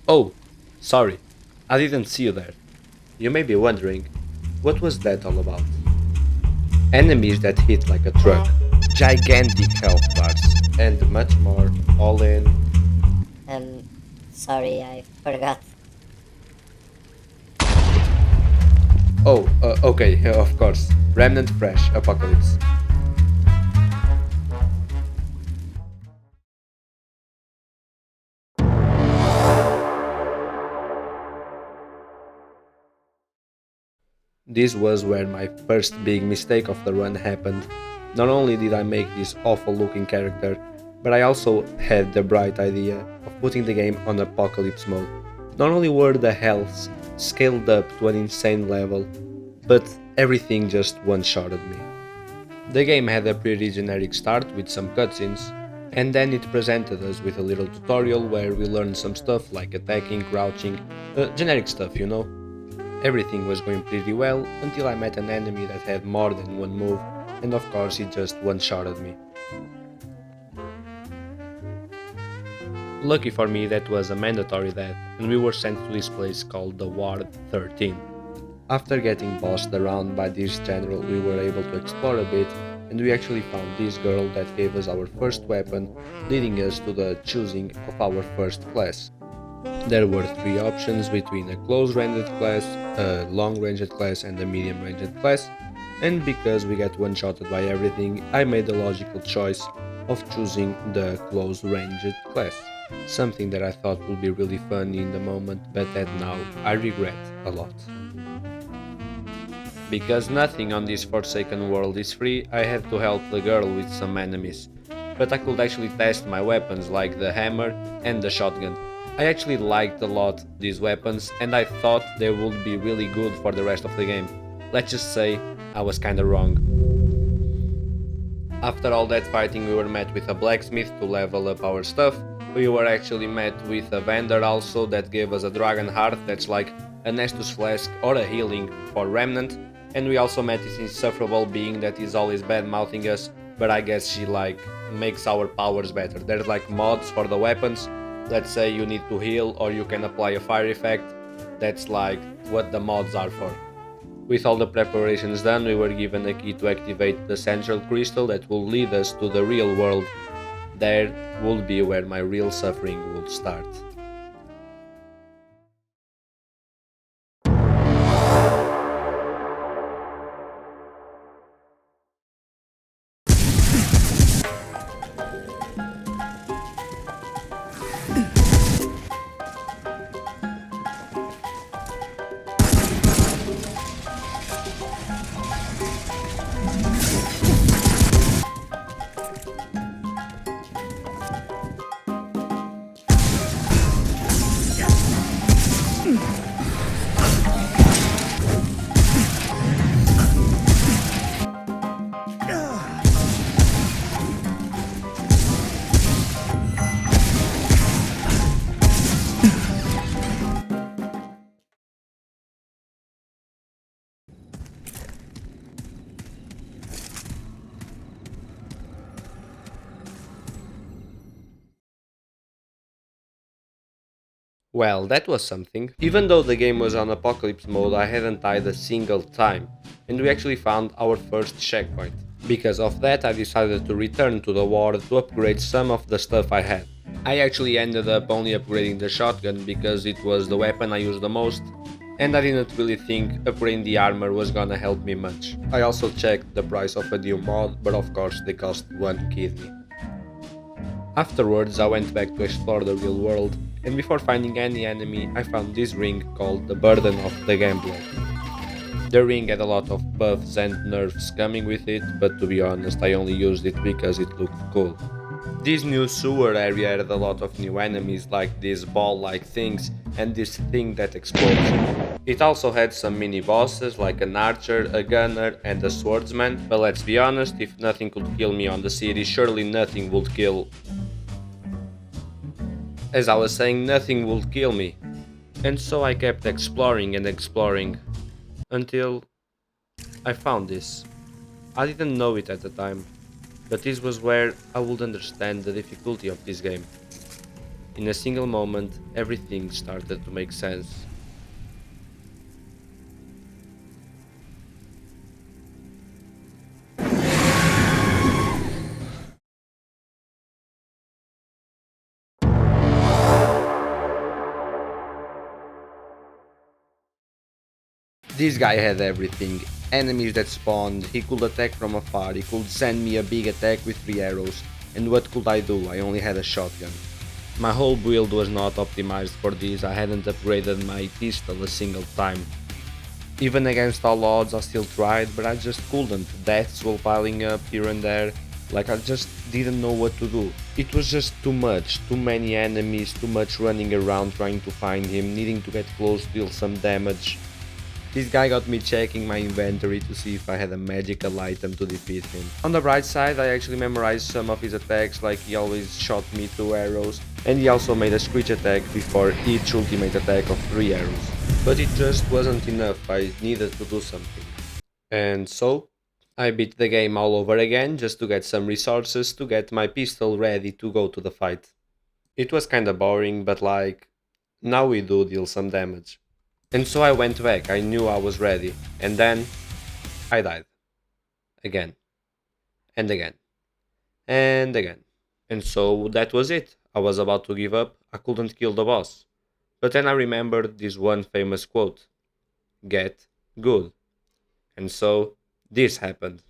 Oh, sorry, I didn't see you there. You may be wondering, what was that all about? Enemies that hit like a truck, gigantic health bars, and much more, all in. Um, Sorry, I forgot. Oh, okay, of course. Remnant Fresh Apocalypse. This was where my first big mistake of the run happened. Not only did I make this awful looking character, but I also had the bright idea of putting the game on apocalypse mode. Not only were the healths scaled up to an insane level, but everything just one-shotted me. The game had a pretty generic start with some cutscenes, and then it presented us with a little tutorial where we learned some stuff like attacking, crouching, generic stuff, you know. Everything was going pretty well until I met an enemy that had more than one move, and of course he just one-shotted me. Lucky for me, that was a mandatory death, and we were sent to this place called the Ward 13. After getting bossed around by this general, we were able to explore a bit, and we actually found this girl that gave us our first weapon, leading us to the choosing of our first class. There were three options between a close-ranged class, a long-ranged class, and a medium-ranged class, and because we got one-shotted by everything, I made the logical choice of choosing the close-ranged class. Something that I thought would be really fun in the moment, but that now I regret a lot. Because nothing on this Forsaken world is free, I had to help the girl with some enemies. But I could actually test my weapons like the hammer and the shotgun. I actually liked a lot these weapons and I thought they would be really good for the rest of the game. Let's just say I was kinda wrong. After all that fighting, we were met with a blacksmith to level up our stuff. We were actually met with a vendor also that gave us a dragon heart that's like a Nestus flask or a healing for Remnant. And we also met this insufferable being that is always bad mouthing us, but I guess she like makes our powers better. There's like mods for the weapons. Let's say you need to heal or you can apply a fire effect. That's like what the mods are for. With all the preparations done, we were given a key to activate the central crystal that will lead us to the real world. There would be where my real suffering would start. Well, that was something. Even though the game was on apocalypse mode, I hadn't died a single time, and we actually found our first checkpoint. Because of that, I decided to return to the war to upgrade some of the stuff I had. I actually ended up only upgrading the shotgun because it was the weapon I used the most, and I didn't really think upgrading the armor was gonna help me much. I also checked the price of a new mod, but of course they cost 1 kidney. Afterwards, I went back to explore the real world, and before finding any enemy, I found this ring called the Burden of the Gambler. The ring had a lot of buffs and nerfs coming with it, but to be honest, I only used it because it looked cool. This new sewer area had a lot of new enemies like these ball-like things and this thing that explodes. It also had some mini bosses like an archer, a gunner and a swordsman, but let's be honest, if nothing could kill me on the city, surely nothing would kill As I was saying, nothing would kill me. And so I kept exploring and exploring until I found this. I didn't know it at the time, but this was where I would understand the difficulty of this game. In a single moment, everything started to make sense. This guy had everything. Enemies that spawned, he could attack from afar, he could send me a big attack with 3 arrows, and what could I do? I only had a shotgun. My whole build was not optimized for this, I hadn't upgraded my pistol a single time. Even against all odds I still tried, but I just couldn't. Deaths were piling up here and there, like I just didn't know what to do. It was just too much, too many enemies, too much running around trying to find him, needing to get close to deal some damage. This guy got me checking my inventory to see if I had a magical item to defeat him. On the bright side, I actually memorized some of his attacks, like he always shot me 2 arrows, and he also made a screech attack before each ultimate attack of 3 arrows. But it just wasn't enough, I needed to do something. And so, I beat the game all over again just to get some resources to get my pistol ready to go to the fight. It was kinda boring, but like, now we do deal some damage. And so I went back, I knew I was ready, and then I died. Again, and again, and again. And so that was it. I was about to give up, I couldn't kill the boss. But then I remembered this one famous quote: get good. And so this happened.